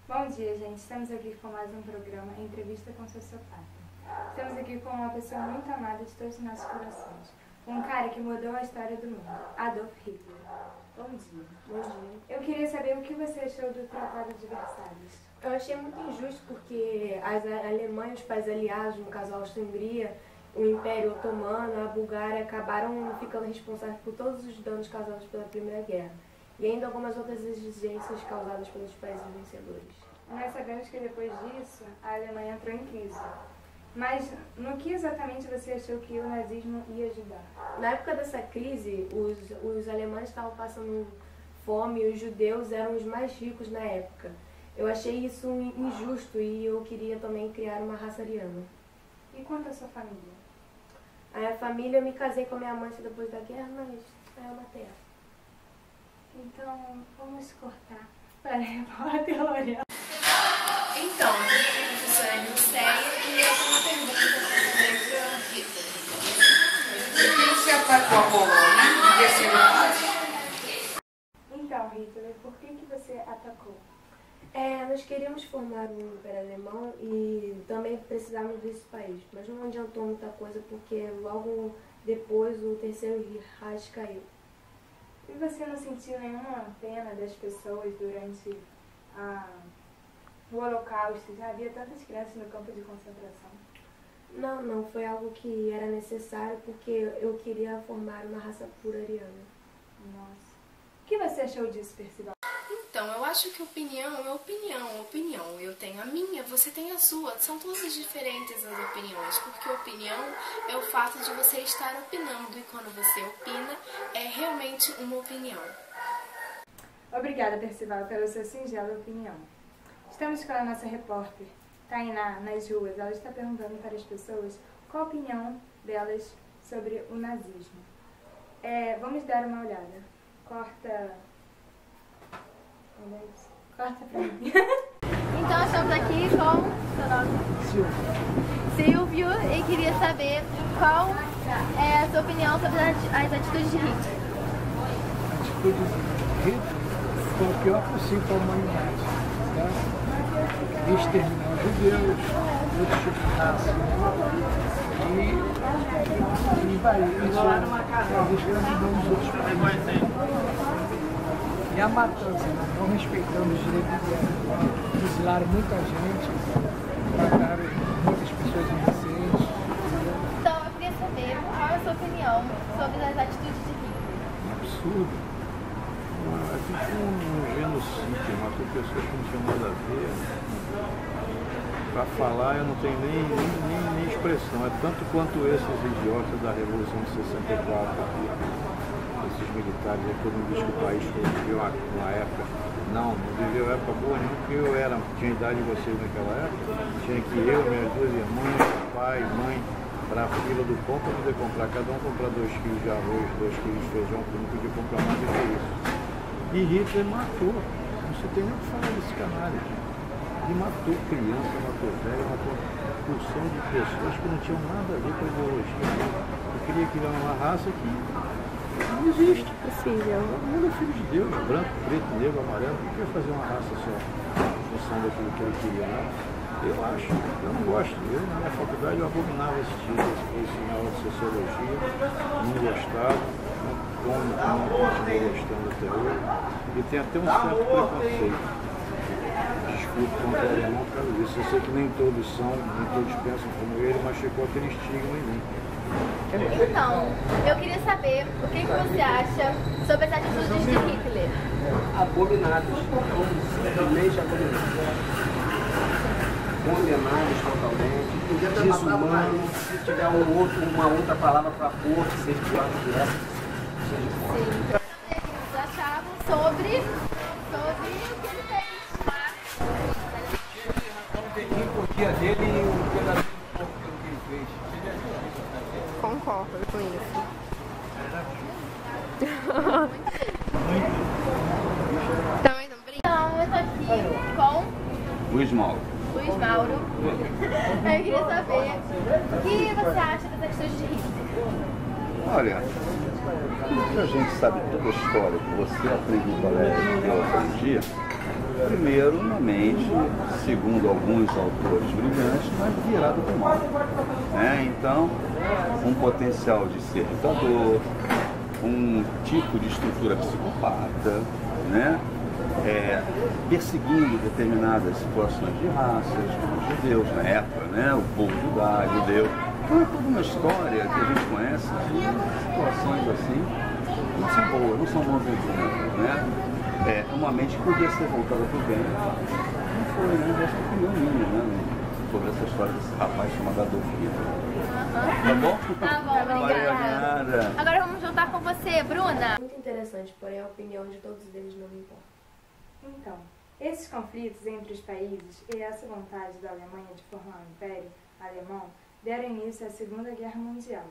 Bom dia, gente. Estamos aqui com mais um programa Entrevista com Sociopata. Estamos aqui com uma pessoa muito amada de todos os nossos corações. Um cara que mudou a história do mundo, Adolf Hitler. Bom dia. Bom dia. Eu queria saber o que você achou do Tratado de Versalhes. Eu achei muito injusto porque a Alemanha, os países aliados, no caso a Áustria-Hungria, o Império Otomano, a Bulgária, acabaram ficando responsáveis por todos os danos causados pela Primeira Guerra. E ainda algumas outras exigências causadas pelos países vencedores. Nós sabemos que depois disso, a Alemanha entrou em crise. Mas no que exatamente você achou que o nazismo ia ajudar? Na época dessa crise, os alemães estavam passando fome e os judeus eram os mais ricos na época. Eu achei isso injusto e eu queria também criar uma raça ariana. E quanto à sua família? A minha família, eu me casei com a minha amante depois da guerra, mas é uma terra. Então, vamos cortar para a repórter L'Oréal. Então, eu sou a professora Nilceia e eu tenho uma pergunta para o Hitler. Por que você atacou a Polônia e desceu? Então, Hitler, por que você atacou? Nós queríamos formar um império alemão e também precisávamos desse país, mas não adiantou muita coisa porque logo depois o terceiro Reich caiu. E você não sentiu nenhuma pena das pessoas durante o Holocausto? Já havia tantas crianças no campo de concentração. Não, foi algo que era necessário porque eu queria formar uma raça pura ariana. Nossa. O que você achou disso, Percival? Então, eu acho que opinião é opinião. Eu tenho a minha, você tem a sua. São todas diferentes as opiniões, porque opinião é o fato de você estar opinando e quando você opina, é realmente uma opinião. Obrigada, Percival, pela sua singela opinião. Estamos com a nossa repórter, Tainá, nas ruas. Ela está perguntando para as pessoas qual a opinião delas sobre o nazismo. Vamos dar uma olhada. Corta pra mim. Então estamos aqui com seu nome? Silvio, e queria saber qual é a sua opinião sobre as atitudes de Hitler. A atitude de Hitler foi o pior possível para a humanidade. Tá? Exterminar os judeus, outros tipos de raça. E vai, isso é escravidão dos outros países. E a matança, não respeitando os direitos de guerra. Fuzilaram muita gente, mataram muitas pessoas inocentes. Então eu queria saber qual é a sua opinião sobre as atitudes de Hitler. Um absurdo. É tipo um genocídio, matou pessoas que não tinham nada a ver. Para falar eu não tenho nem expressão. É tanto quanto esses idiotas da Revolução de 64 aqui. Esses militares, todo mundo diz que o país viveu uma época. Não viveu época boa nenhuma, porque eu tinha idade de vocês naquela época. Tinha que eu, minhas duas irmãs, pai, mãe, para a fila do pão para poder comprar. Cada um comprar 2 quilos de arroz, 2 quilos de feijão, porque não podia comprar mais do que isso. E Hitler matou. Não se tem nem o que falar desse canalha. Ele matou criança, matou velho, matou porção de pessoas que não tinham nada a ver com a ideologia. Eu queria criar uma raça que não existe. Possível. O mundo é filho de Deus, branco, preto, negro, amarelo. Por que fazer uma raça só em função daquilo que ele queria? Né? Eu acho, eu não gosto. Eu, na minha faculdade, eu abominava esse tipo, esse aula de sociologia, não gostava, não continuo gostando até hoje. E tem até um certo preconceito. Desculpe contra o alemão por causa disso. Eu sei que nem todos são, nem todos pensam como ele, mas ficou aquele estigma em mim. Então, eu queria saber o que você acha sobre as atitudes de Hitler. Abominados. Simplesmente abominados. Condenados totalmente. Desumano. Se tiver uma outra palavra para pôr, que seja pior que essa. Sim. O que vocês achavam sobre o que ele fez? Quem podia dele e o pedacinho do corpo que ele fez. Concordo com isso. Então, eu estou aqui com Luiz Mauro. Eu queria saber o que você acha das atitudes de Hitler. Olha, a gente sabe toda a história que você aprendeu no colégio de teologia, Primeiro, uma mente, segundo alguns autores brilhantes, mas virada para o mal. Então, um potencial de ser ditador, um tipo de estrutura psicopata, perseguindo determinadas situações de raças, como os judeus na época, o povo judeu. Então é toda uma história que a gente conhece de situações assim não são boas, não são bons exemplos, É uma mente que podia ser voltada para o bem. Não foi, essa é a opinião minha, sobre essa história desse rapaz chamado Adolf Hitler. Tá bom? Tá bom, obrigada. Agora vamos juntar com você, Bruna. Muito interessante, porém a opinião de todos eles não me importa. Então, esses conflitos entre os países e essa vontade da Alemanha de formar um império alemão deram início à Segunda Guerra Mundial,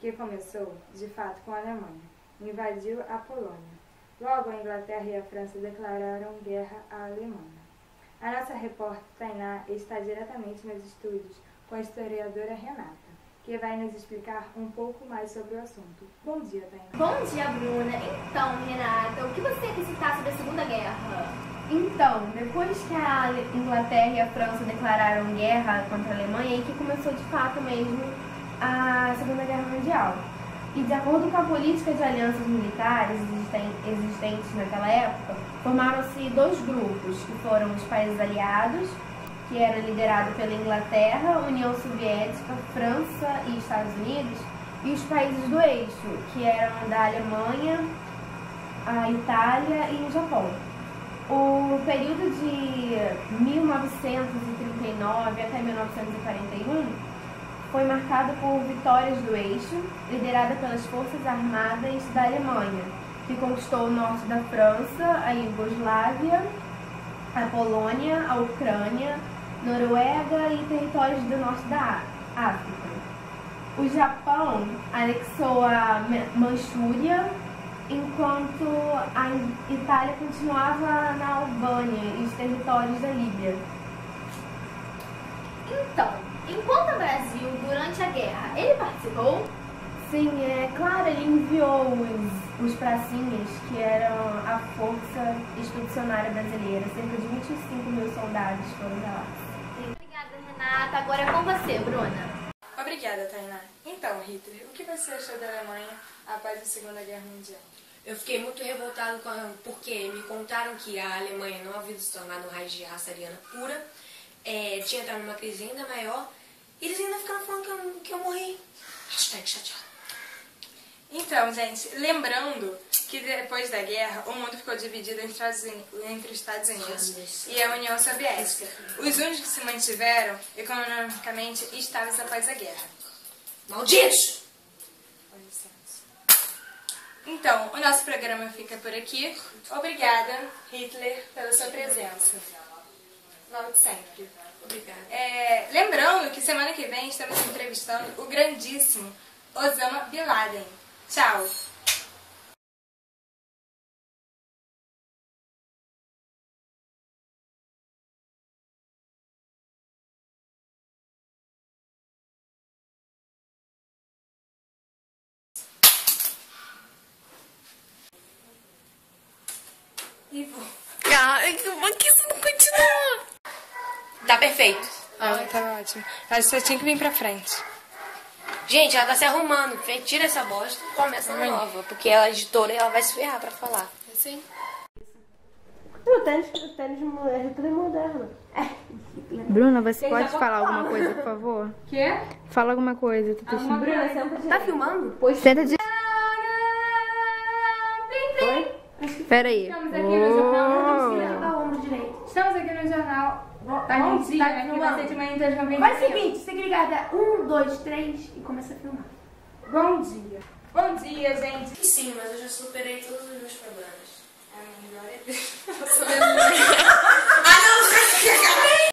que começou, de fato, com a Alemanha. Invadiu a Polônia. Logo, a Inglaterra e a França declararam guerra à Alemanha. A nossa repórter Tainá está diretamente nos estúdios com a historiadora Renata, que vai nos explicar um pouco mais sobre o assunto. Bom dia, Tainá. Bom dia, Bruna. Então, Renata, o que você quer citar sobre a Segunda Guerra? Então, depois que a Inglaterra e a França declararam guerra contra a Alemanha, aí que começou de fato mesmo a Segunda Guerra Mundial. E de acordo com a política de alianças militares existentes naquela época, formaram-se dois grupos, que foram os países aliados, que era liderado pela Inglaterra, União Soviética, França e Estados Unidos, e os países do eixo, que eram da Alemanha, a Itália e o Japão. O período de 1939 até 1941 foi marcado por vitórias do eixo, liderada pelas Forças Armadas da Alemanha, que conquistou o norte da França, a Iugoslávia, a Polônia, a Ucrânia, Noruega e territórios do norte da África. O Japão anexou a Manchúria, enquanto a Itália continuava na Albânia e os territórios da Líbia. Então, enquanto o Brasil, durante a guerra, ele participou? Sim, é claro, ele enviou os pracinhas, que eram a Força Expedicionária Brasileira. Cerca de 25.000 soldados foram pra lá. Obrigada, Renata. Agora é com você, Bruna. Obrigada, Tainá. Então, Hitler, o que você achou da Alemanha após a Segunda Guerra Mundial? Eu fiquei muito revoltado porque me contaram que a Alemanha não havia se tornado um raiz de raça ariana pura, tinha entrado numa crise ainda maior, e eles ainda ficaram falando que eu morri. Hashtag chateado. Então, gente, lembrando que depois da guerra, o mundo ficou dividido entre os Estados Unidos e a União Soviética. Os únicos que se mantiveram economicamente estáveis após a guerra. Malditos! Então, o nosso programa fica por aqui. Obrigada, Hitler, pela sua presença. Volte sempre. Obrigada. Lembrando que semana que vem estamos entrevistando o grandíssimo Osama Bin Laden. Tchau! Ai, como que isso não continua? Tá perfeito. Tá ótimo. Mas você tinha que vir pra frente. Gente, ela tá se arrumando. Tira essa bosta e começa uma nova. Porque ela é editora e ela vai se ferrar pra falar. Sim. O tênis moderno. Bruna, você pode falar alguma coisa, por favor? Quê? Fala alguma coisa. Bruna, senta. Tá filmando? Senta de... Pera aí. Estamos aqui no jornal. Estamos aqui no jornal. Bom dia, que vai ser de manhã das 95. Faz o seguinte, fica ligada. 1, 2, 3 e começa a filmar. Bom dia. Bom dia, gente. Sim, mas eu já superei todos os meus problemas.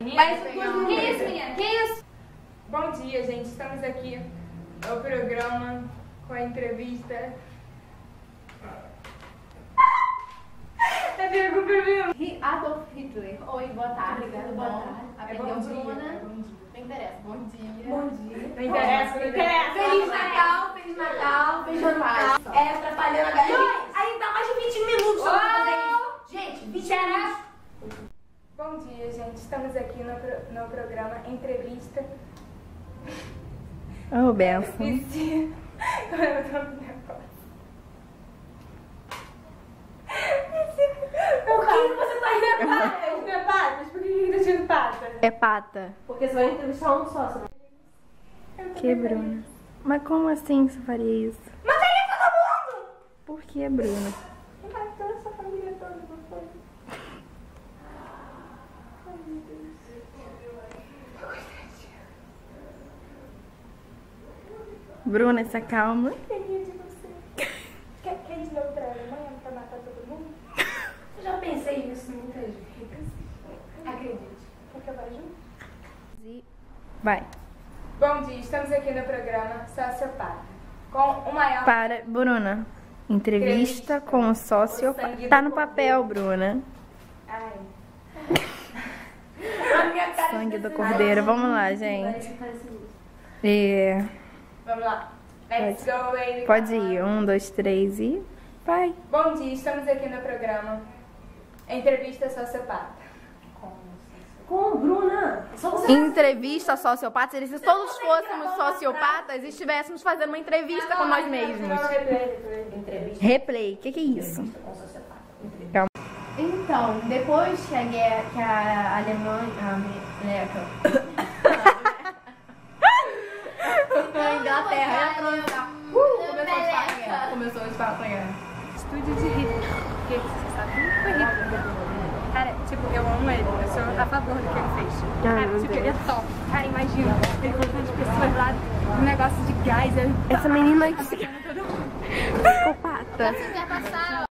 Mas que isso, menina? Que isso? Bom dia, gente. Estamos aqui no programa com a entrevista. Adolf Hitler. Oi, boa tarde. Boa tarde. Aprendeu, Bruna? Não interessa. Bom dia. Bom dia. Não interessa, não interessa. Feliz Natal, Feliz Natal, Feliz Natal. Atrapalhando a galera. Aí dá mais de 20 minutos pra fazer isso. Gente, 20 minutos. no programa Entrevista. Oh, benção. Como é o nome do negócio? Por que você tá indo patas? Não é patas? Por que tá sendo pata? É pata. Porque você vai entrevistar um sócio. Que, Bruna? Mas como assim você faria isso? Mataria todo mundo! Por que, Bruna? Ai, toda essa família toda, não foi? Ai, meu Deus. Bruna, se acalma. Queria de você. Quer ir de novo pra Alemanha pra matar todo mundo? Eu já pensei nisso muitas vezes. Acredite. Quer que eu vá junto? Vai. Bom dia, estamos aqui no programa Sociopata. Com o maior... Para, Bruna. Entrevista com o sociopata. Tá no papel, Bruna. Ai. Sangue do cordeiro. Vamos lá, gente. Vamos lá. Let's go, baby. Pode ir. 1, 2, 3 e... vai. Bom dia, estamos aqui no programa Entrevista Sociopata. Com Bruna. Entrevista sociopata. Se todos fôssemos sociopatas e estivéssemos fazendo uma entrevista com nós mesmos. Replay. O que é isso? Calma. Então, depois que a Alemanha... A Inglaterra começou a disparar a guerra. Estúdio de Hitler. Porque você sabe que foi Hitler. Cara, tipo, eu amo ele. Eu sou a favor do que ele fez. Cara, tipo, ele é top. Cara, imagina. Ele colocou as pessoas lá no negócio de gás. Essa menina é psicopata. Você vai passar